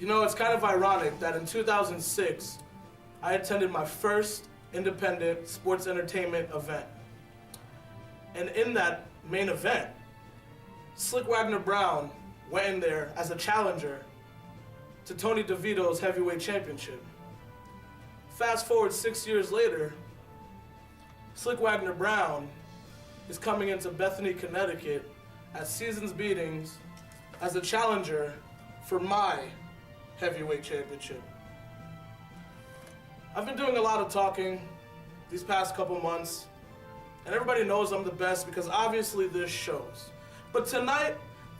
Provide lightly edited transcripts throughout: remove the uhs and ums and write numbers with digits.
You know, it's kind of ironic that in 2006, I attended my first independent sports entertainment event. And in that main event, Slyck Wagner Brown went in there as a challenger to Tony DeVito's heavyweight championship. Fast forward 6 years later, Slyck Wagner Brown is coming into Bethany, Connecticut at Seasons Beatings as a challenger for my heavyweight championship. I've been doing a lot of talking these past couple months, and everybody knows I'm the best because obviously this shows. But tonight,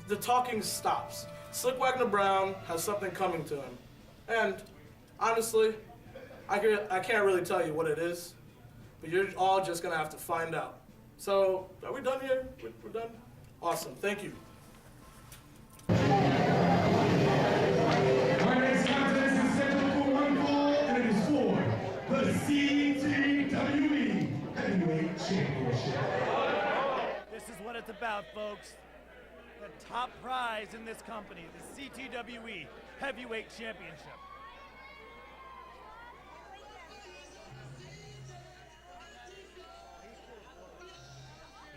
the talking stops. Slyck Wagner Brown has something coming to him. And honestly, I can't really tell you what it is, but you're all just gonna have to find out. So, are we done here? We're done? Awesome, thank you. Our next contest is scheduled for one fall, and it is for the CTWE Heavyweight Championship. This is what it's about, folks. The top prize in this company, the CTWE Heavyweight Championship.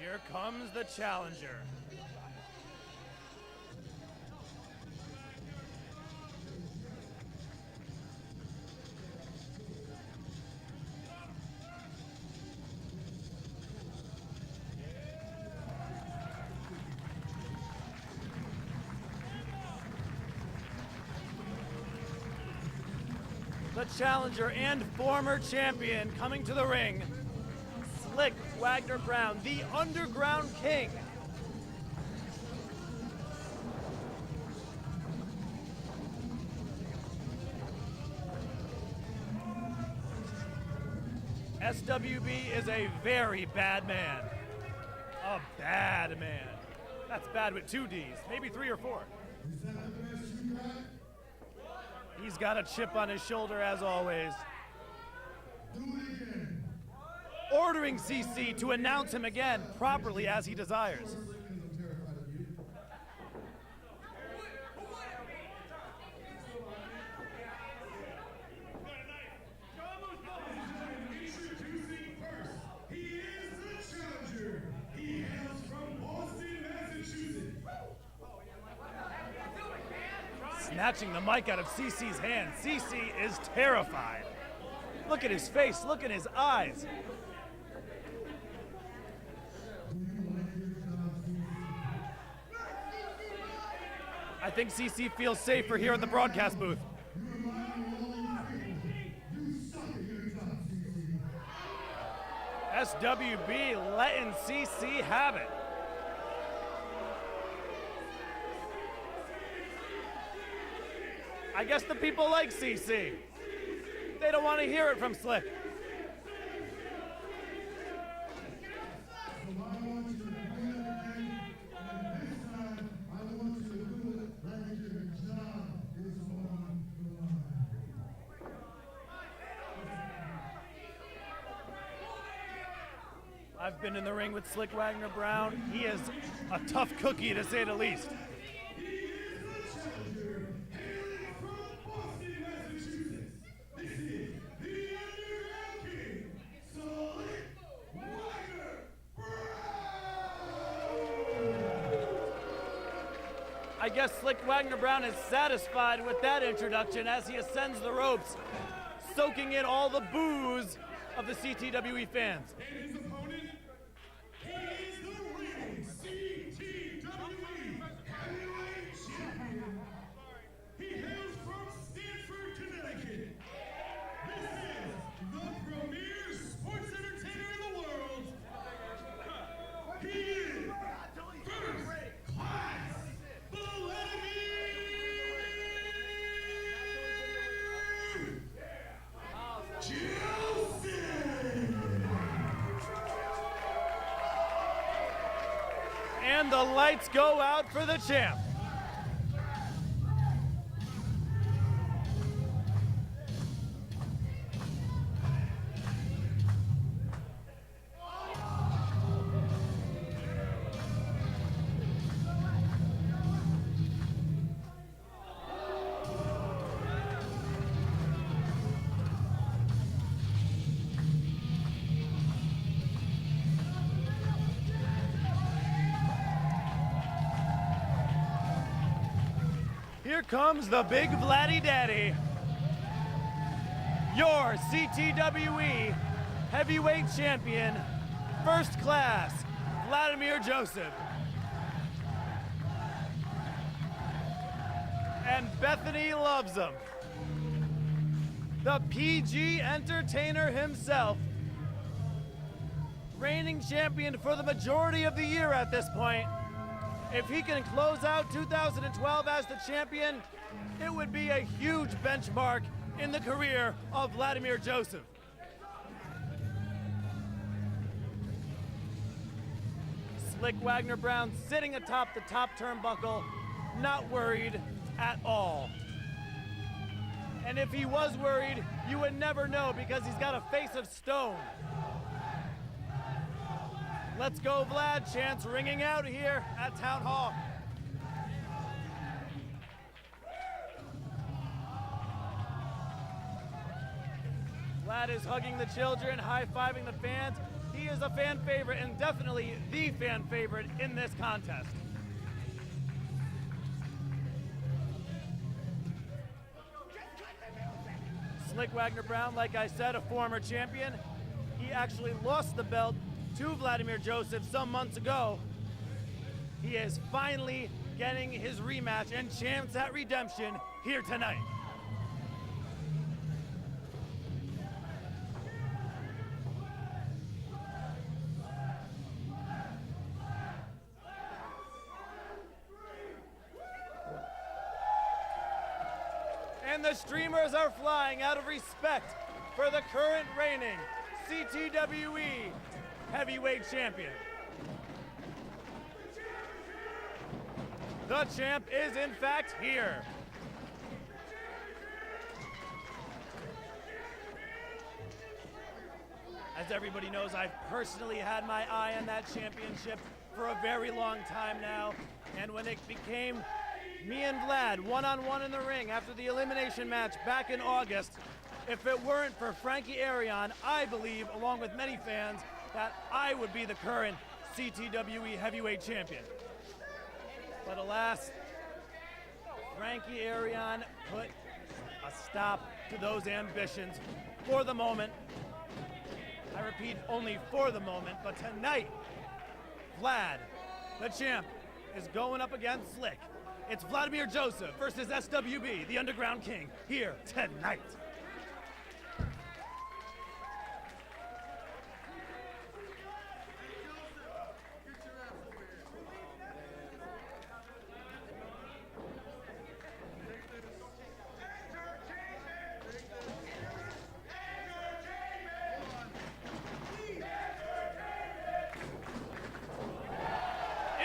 Here comes the challenger. The challenger and former champion coming to the ring, Slyck Wagner Brown, the Underground King. SWB is a very bad man. A bad man. That's bad with 2 Ds, maybe 3 or 4. Is that the best you got? He's got a chip on his shoulder as always. Do it again. Ordering CC to announce him again properly as he desires. I'm terrified of you. Introducing first, he is the challenger. He hails from Boston, Massachusetts. Snatching the mic out of CC's hand. CC is terrified. Look at his face, look at his eyes. I think CC feels safer here in the broadcast booth. SWB letting CC have it. I guess the people like CC. They don't want to hear it from Slyck. I've been in the ring with Slyck Wagner Brown. He is a tough cookie, to say the least. I guess Slyck Wagner Brown is satisfied with that introduction as he ascends the ropes, soaking in all the boos of the CTWE fans. And his opponent, he is the real CTWE Heavyweight Champion. He hails from Stamford, Connecticut. This is the premier sports entertainer in the world. He is first class And the lights go out for the champ. Here comes the big Vladdy Daddy. Your CTWE heavyweight champion, first class, Vladimir Joseph. And Bethany loves him. The PG entertainer himself, reigning champion for the majority of the year at this point. If he can close out 2012 as the champion, it would be a huge benchmark in the career of Vladimir Joseph. Slyck Wagner Brown sitting atop the top turnbuckle, not worried at all. And if he was worried, you would never know because he's got a face of stone. Let's go, Vlad chants ringing out here at Town Hall. Vlad is hugging the children, high-fiving the fans. He is a fan favorite and definitely the fan favorite in this contest. Slyck Wagner Brown, like I said, a former champion. He actually lost the belt to Vladimir Joseph some months ago. He is finally getting his rematch and chance at redemption here tonight. And the streamers are flying out of respect for the current reigning CTWE heavyweight champion. The champ is in fact here. As everybody knows, I've personally had my eye on that championship for a very long time now. And when it became me and Vlad one-on-one in the ring after the elimination match back in August, if it weren't for Frankie Arion, I believe, along with many fans, that I would be the current CTWE heavyweight champion. But alas, Frankie Arion put a stop to those ambitions for the moment. I repeat, only for the moment, but tonight, Vlad, the champ, is going up against Slyck. It's Vladimir Joseph versus SWB, the Underground King, here tonight.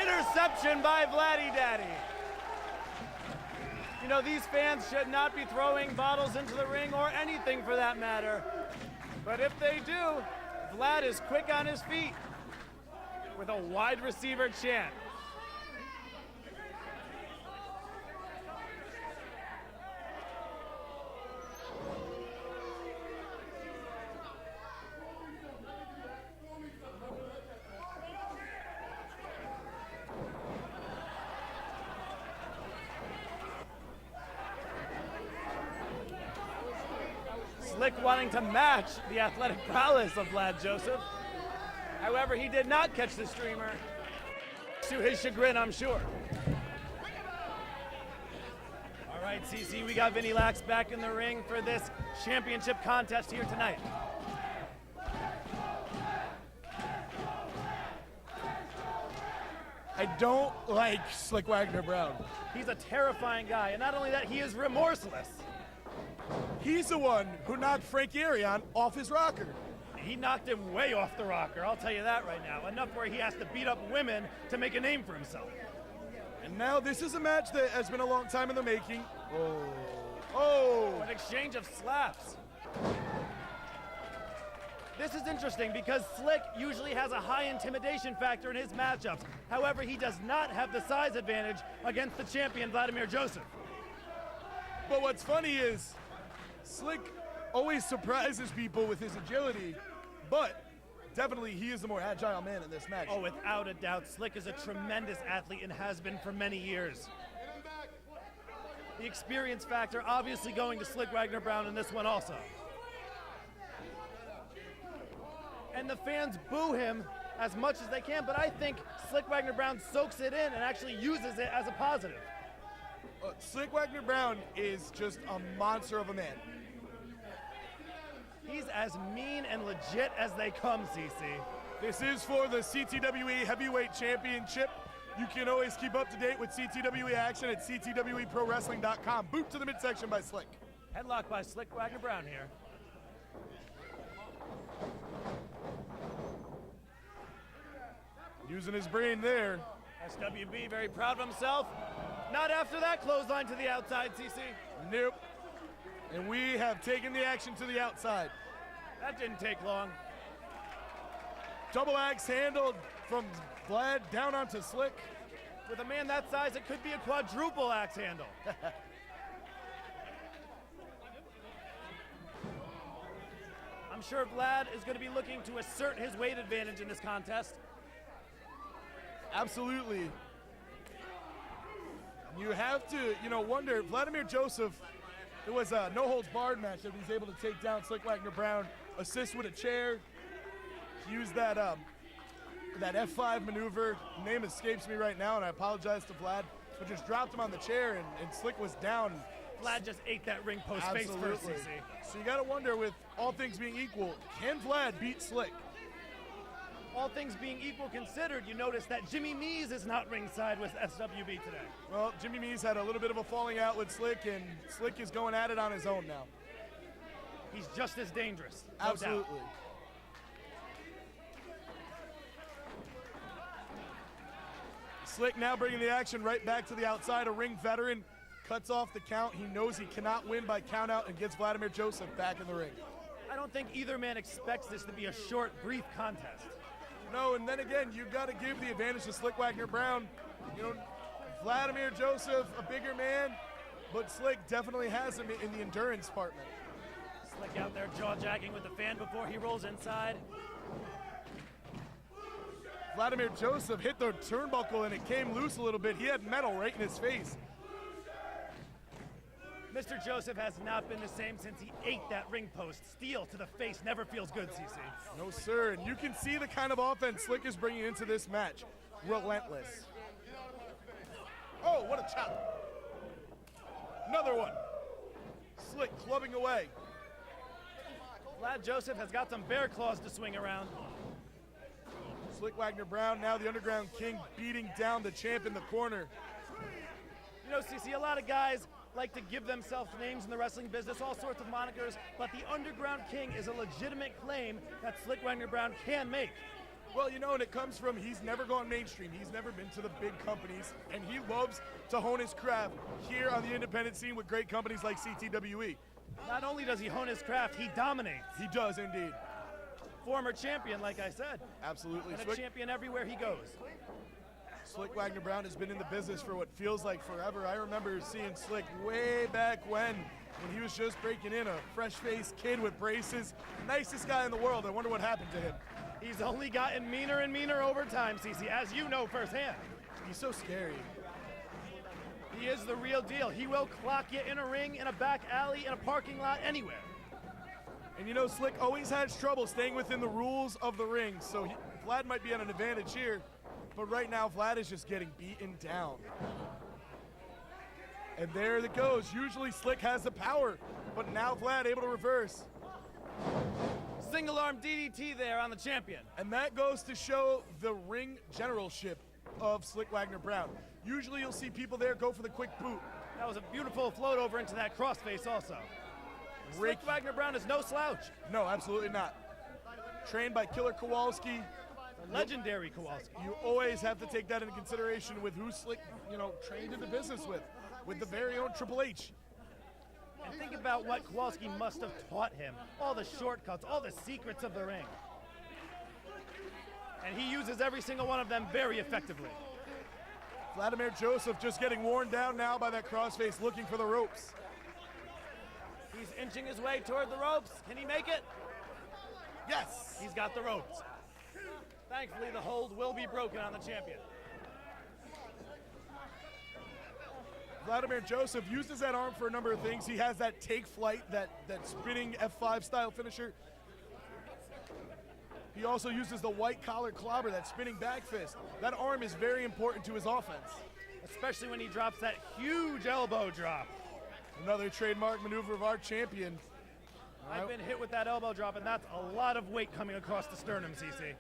Interception by Vladdy Daddy. You know, these fans should not be throwing bottles into the ring or anything for that matter. But if they do, Vlad is quick on his feet with a wide receiver chant. Slyck wanting to match the athletic prowess of Vlad Joseph. However, he did not catch the streamer, to his chagrin, I'm sure. All right, CC, we got Vinny Lax back in the ring for this championship contest here tonight. I don't like Slyck Wagner Brown. He's a terrifying guy, and not only that, he is remorseless. He's the one who knocked Frank Arion off his rocker. He knocked him way off the rocker, I'll tell you that right now. Enough where he has to beat up women to make a name for himself. And now this is a match that has been a long time in the making. An exchange of slaps. This is interesting because Slyck usually has a high intimidation factor in his matchups. However, he does not have the size advantage against the champion, Vladimir Joseph. But what's funny is, Slyck always surprises people with his agility, but definitely he is the more agile man in this match. Oh, without a doubt, Slyck is a tremendous athlete and has been for many years. The experience factor obviously going to Slyck Wagner Brown in this one also. And the fans boo him as much as they can, but I think Slyck Wagner Brown soaks it in and actually uses it as a positive. Slyck Wagner Brown is just a monster of a man. He's as mean and legit as they come, CC. This is for the CTWE Heavyweight Championship. You can always keep up to date with CTWE action at ctweprowrestling.com. Boot to the midsection by Slyck. Headlock by Slyck Wagner Brown here. Using his brain there. SWB very proud of himself. Not after that clothesline to the outside, CC. Nope. And we have taken the action to the outside. That didn't take long. Double axe handled from Vlad down onto Slyck. With a man that size, it could be a quadruple axe handle. I'm sure Vlad is going to be looking to assert his weight advantage in this contest. Absolutely. You have to, wonder, Vladimir Joseph, it was a no-holds-barred match that he's able to take down Slyck Wagner Brown, assist with a chair, use that F5 maneuver. Name escapes me right now, and I apologize to Vlad, but just dropped him on the chair, and Slyck was down. Vlad just ate that ring post face first, CC. So you got to wonder, with all things being equal, can Vlad beat Slyck? All things being equal considered, you notice that Jimmy Mees is not ringside with SWB today. Well, Jimmy Mees had a little bit of a falling out with Slyck, and Slyck is going at it on his own now. He's just as dangerous. No Absolutely. doubt. Slyck now bringing the action right back to the outside. A ring veteran cuts off the count. He knows he cannot win by count out and gets Vladimir Joseph back in the ring. I don't think either man expects this to be a short, brief contest. No, and then again, you've got to give the advantage to Slyck Wagner Brown. Vladimir Joseph, a bigger man, but Slyck definitely has him in the endurance department. Slyck out there jaw-jacking with the fan before he rolls inside. Vladimir Joseph hit the turnbuckle and it came loose a little bit. He had metal right in his face. Mr. Joseph has not been the same since he ate that ring post. Steel to the face never feels good, CC. No, sir, and you can see the kind of offense Slyck is bringing into this match. Relentless. Oh, what a chop. Another one. Slyck clubbing away. Vlad Joseph has got some bear claws to swing around. Slyck Wagner Brown, now the Underground King, beating down the champ in the corner. CC, a lot of guys like to give themselves names in the wrestling business, all sorts of monikers, but the Underground King is a legitimate claim that Slyck Wagner Brown can make. Well, and it comes from he's never gone mainstream. He's never been to the big companies, and he loves to hone his craft here on the independent scene with great companies like CTWE. Not only does he hone his craft, he dominates. He does indeed. Former champion, like I said. Absolutely. And a champion everywhere he goes. Slyck Wagner Brown has been in the business for what feels like forever. I remember seeing Slyck way back when he was just breaking in, a fresh-faced kid with braces. Nicest guy in the world. I wonder what happened to him. He's only gotten meaner and meaner over time, CC, as you know firsthand. He's so scary. He is the real deal. He will clock you in a ring, in a back alley, in a parking lot, anywhere. And Slyck always has trouble staying within the rules of the ring, so Vlad might be at an advantage here. But right now, Vlad is just getting beaten down. And there it goes. Usually Slyck has the power, but now Vlad able to reverse. Single arm DDT there on the champion. And that goes to show the ring generalship of Slyck Wagner Brown. Usually you'll see people there go for the quick boot. That was a beautiful float over into that crossface also. Slyck Wagner Brown is no slouch. No, absolutely not. Trained by Killer Kowalski. The legendary Kowalski. You always have to take that into consideration with who Slyck, trained in the business with the very own Triple H. And think about what Kowalski must have taught him. All the shortcuts, all the secrets of the ring. And he uses every single one of them very effectively. Vladimir Joseph just getting worn down now by that crossface, looking for the ropes. He's inching his way toward the ropes. Can he make it? Yes! He's got the ropes. Thankfully, the hold will be broken on the champion. Vladimir Joseph uses that arm for a number of things. He has that take flight, that spinning F5 style finisher. He also uses the white collar clobber, that spinning back fist. That arm is very important to his offense. Especially when he drops that huge elbow drop. Another trademark maneuver of our champion. I've been hit with that elbow drop, and that's a lot of weight coming across the sternum, CC.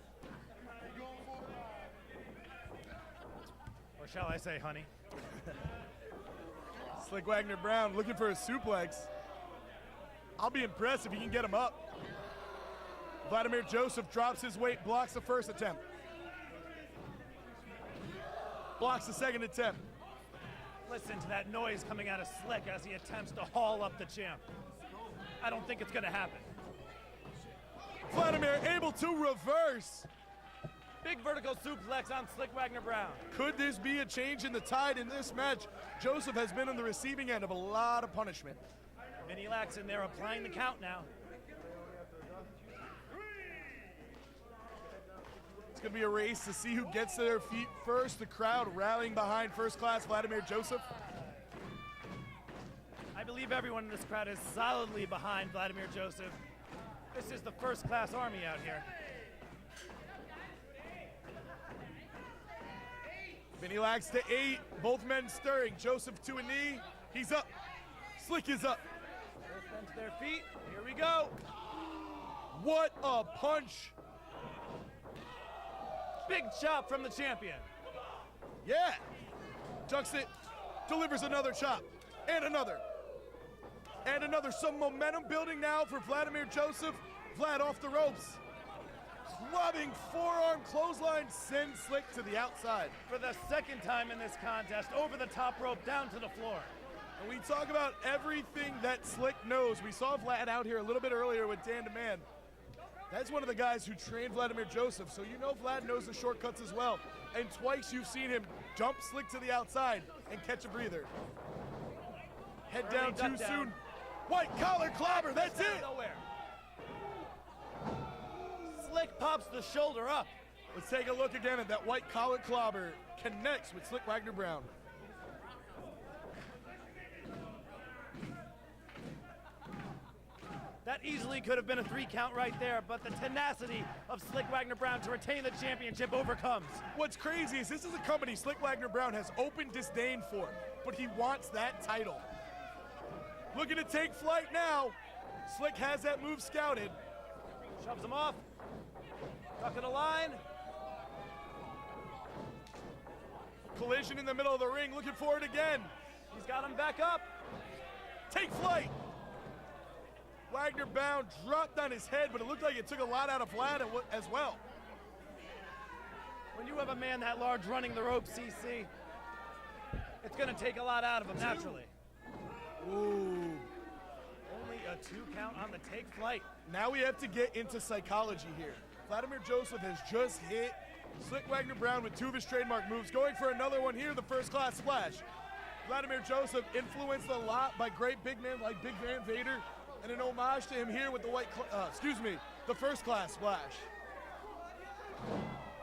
Or shall I say, honey? Slyck Wagner Brown looking for a suplex. I'll be impressed if he can get him up. Vladimir Joseph drops his weight, blocks the first attempt. Blocks the second attempt. Listen to that noise coming out of Slyck as he attempts to haul up the champ. I don't think it's gonna happen. Vladimir able to reverse. Big vertical suplex on Slyck Wagner Brown. Could this be a change in the tide in this match? Joseph has been on the receiving end of a lot of punishment. Vinny Lax in there applying the count now. It's going to be a race to see who gets to their feet first. The crowd rallying behind first class Vladimir Joseph. I believe everyone in this crowd is solidly behind Vladimir Joseph. This is the first class army out here. Vinny Lax to 8, both men stirring. Joseph to a knee, he's up. Slyck is up. Both men to their feet, here we go. What a punch. Big chop from the champion. Yeah. Ducks it, delivers another chop, and another. And another. Some momentum building now for Vladimir Joseph. Vlad off the ropes. Clubbing forearm clothesline sends Slyck to the outside. For the second time in this contest, over the top rope, down to the floor. And we talk about everything that Slyck knows. We saw Vlad out here a little bit earlier with Dan DeMann. That's one of the guys who trained Vladimir Joseph, so you know Vlad knows the shortcuts as well. And twice you've seen him jump Slyck to the outside and catch a breather. Head down too soon. White collar clobber, that's it! Nowhere. Slyck pops the shoulder up. Let's take a look again at that white collar clobber. Connects with Slyck Wagner Brown. That easily could have been a 3 count right there, but the tenacity of Slyck Wagner Brown to retain the championship overcomes. What's crazy is this is a company Slyck Wagner Brown has open disdain for, but he wants that title. Looking to take flight now. Slyck has that move scouted. Shoves him off. Tuck in a line. Collision in the middle of the ring, looking for it again. He's got him back up. Take flight. Wagner Brown dropped on his head, but it looked like it took a lot out of Vlad as well. When you have a man that large running the ropes, CC, it's going to take a lot out of him naturally. Ooh. Only a 2 count on the take flight. Now we have to get into psychology here. Vladimir Joseph has just hit Slyck Wagner Brown with 2 of his trademark moves, going for another one here, the first class splash. Vladimir Joseph influenced a lot by great big men like Big Van Vader, and an homage to him here with the first class splash.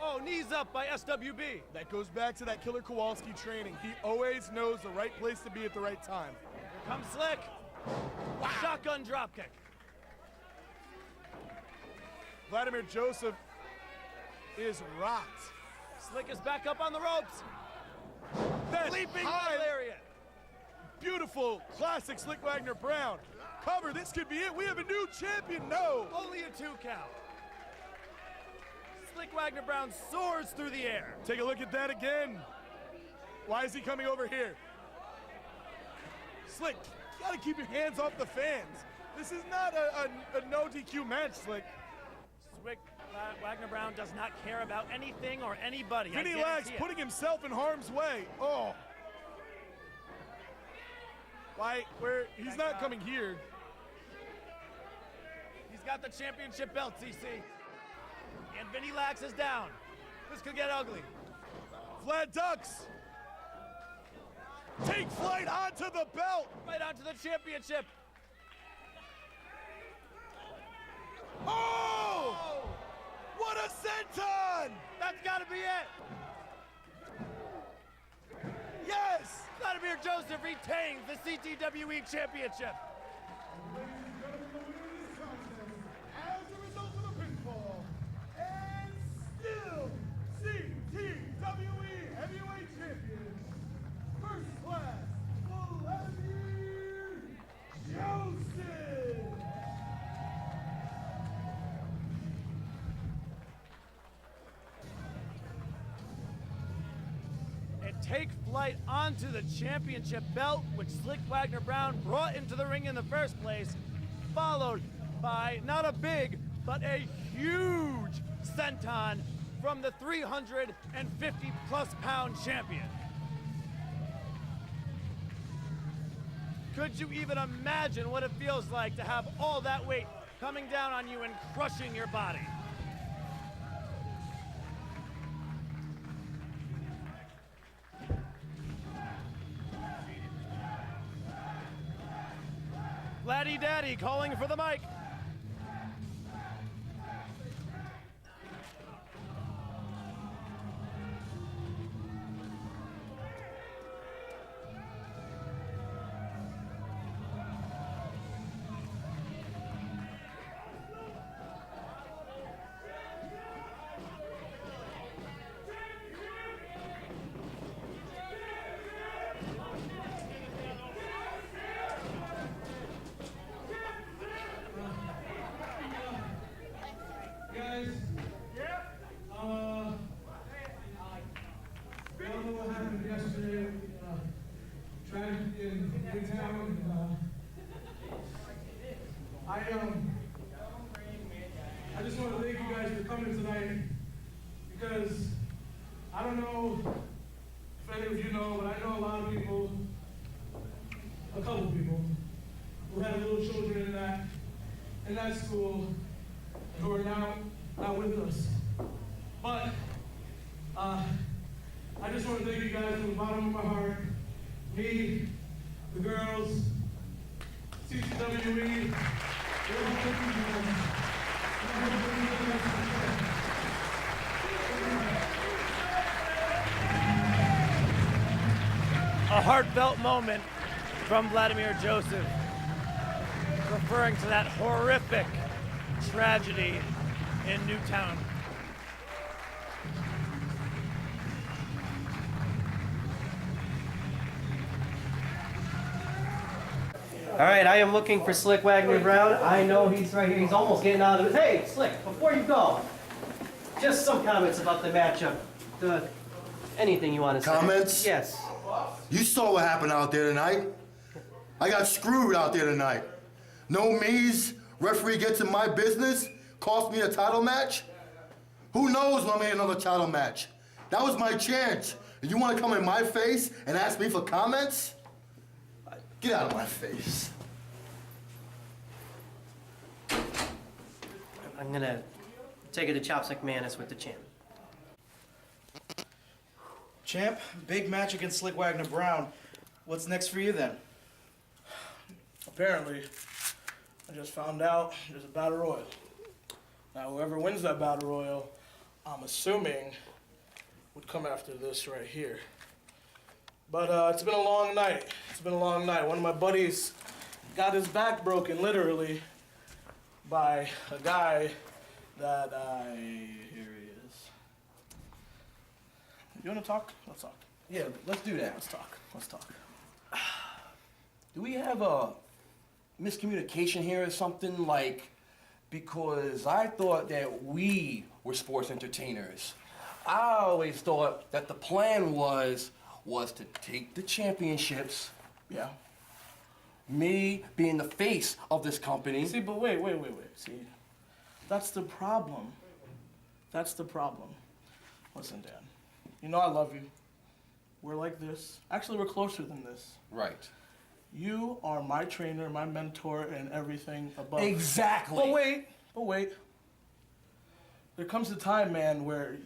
Oh, knees up by SWB. That goes back to that Killer Kowalski training. He always knows the right place to be at the right time. Here comes Slyck. Wow. Shotgun dropkick. Vladimir Joseph is rocked. Slyck is back up on the ropes. That Leaping high lariat. Beautiful, classic Slyck Wagner Brown. Cover, this could be it. We have a new champion. No. Only a 2 count. Slyck Wagner Brown soars through the air. Take a look at that again. Why is he coming over here? Slyck, you gotta keep your hands off the fans. This is not a no DQ match, Slyck. Wagner Brown does not care about anything or anybody. Vinny Lax putting himself in harm's way. Oh. Why? He's not coming here. He's got the championship belt, CC. And Vinny Lax is down. This could get ugly. Vlad ducks. Take flight onto the belt. Right onto the championship. Oh! What a senton! That's got to be it. Yes! Vladimir Joseph retains the CTWE championship. Ladies and gentlemen, the winner of this contest, as a result of the pinfall, and still CTWE heavyweight champion, first class, Vladimir Joseph. And take flight onto the championship belt, which Slyck Wagner Brown brought into the ring in the first place, followed by not a big, but a huge senton from the 350-plus pound champion. Could you even imagine what it feels like to have all that weight coming down on you and crushing your body? Vladdy Daddy calling for the mic. Guys, I don't know what happened yesterday. Tragedy in Midtown. I just want to thank you guys for coming tonight because I don't know if any of you know, but I know a lot of people, a couple people, who had little children in that school who are now not with us. But I just want to thank you guys from the bottom of my heart. Me, the girls, CTWE. A heartfelt moment from Vladimir Joseph, referring to that horrific tragedy in Newtown. All right, I am looking for Slyck Wagner Brown. I know he's right here. He's almost getting out of it. Hey, Slyck, before you go, just some comments about the matchup. Anything you want to say? Comments? Yes. You saw what happened out there tonight. I got screwed out there tonight. No me's, referee gets in my business, cost me a title match. Who knows when I made another title match? That was my chance. And you want to come in my face and ask me for comments? Get out of my face. I'm gonna take it to Chopstick Manis with the champ. Champ, big match against Slyck Wagner Brown. What's next for you then? Apparently, I just found out there's a battle royal. Now, whoever wins that battle royal, I'm assuming, would come after this right here. But it's been a long night. It's been a long night. One of my buddies got his back broken, literally, by a guy that here he is. You want to talk? Let's talk. Yeah, let's do that. Let's talk. Let's talk. Do we have a miscommunication here or something? Like, because I thought that we were sports entertainers. I always thought that the plan was to take the championships. Yeah. Me being the face of this company. See, but wait. See, that's the problem. That's the problem. Listen, Dan, you know I love you. We're like this. Actually, we're closer than this. Right. You are my trainer, my mentor, and everything above. Exactly. But wait. There comes a time, man, where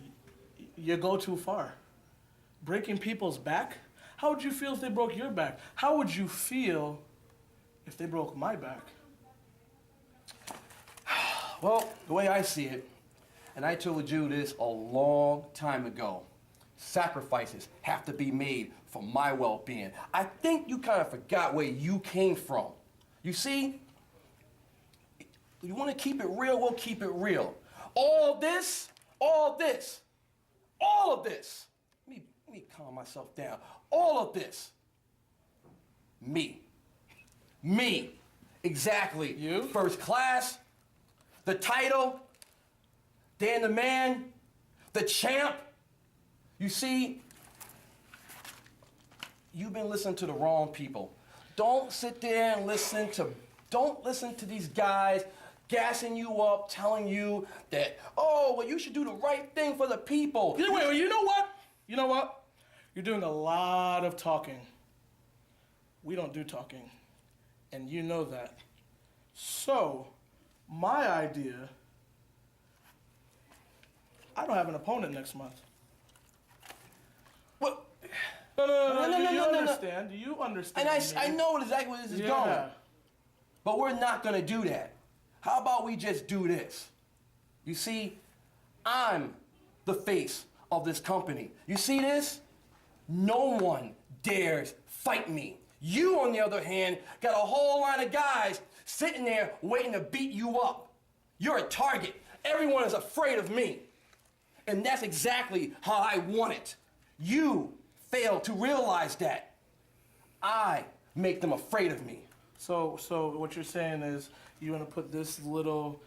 you go too far. Breaking people's back? How would you feel if they broke your back? How would you feel if they broke my back? Well, the way I see it, and I told you this a long time ago, sacrifices have to be made for my well-being. I think you kind of forgot where you came from. You see, you want to keep it real, we'll keep it real. All this, let me calm myself down. All of this, me, exactly. You? First class, the title, Dan the Man, the champ. You see, you've been listening to the wrong people. Don't sit there and don't listen to these guys gassing you up, telling you that, oh, well, you should do the right thing for the people. Wait, you know what? You know what? You're doing a lot of talking. We don't do talking, and you know that. So, my idea, I don't have an opponent next month. What? No. No, Do you no. understand? Do you understand? And I know exactly where this is going. But we're not gonna do that. How about we just do this? You see, I'm the face of this company. You see this? No one dares fight me. You, on the other hand, got a whole line of guys sitting there waiting to beat you up. You're a target. Everyone is afraid of me. And that's exactly how I want it. You fail to realize that. I make them afraid of me. So what you're saying is you want to put this little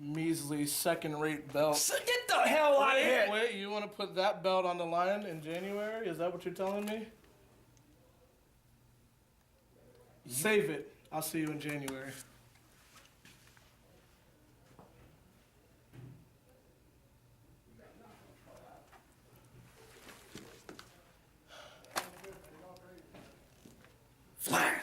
measly second-rate belt. So get the hell out of here! Wait, you want to put that belt on the line in January? Is that what you're telling me? Save it. I'll see you in January. Flag!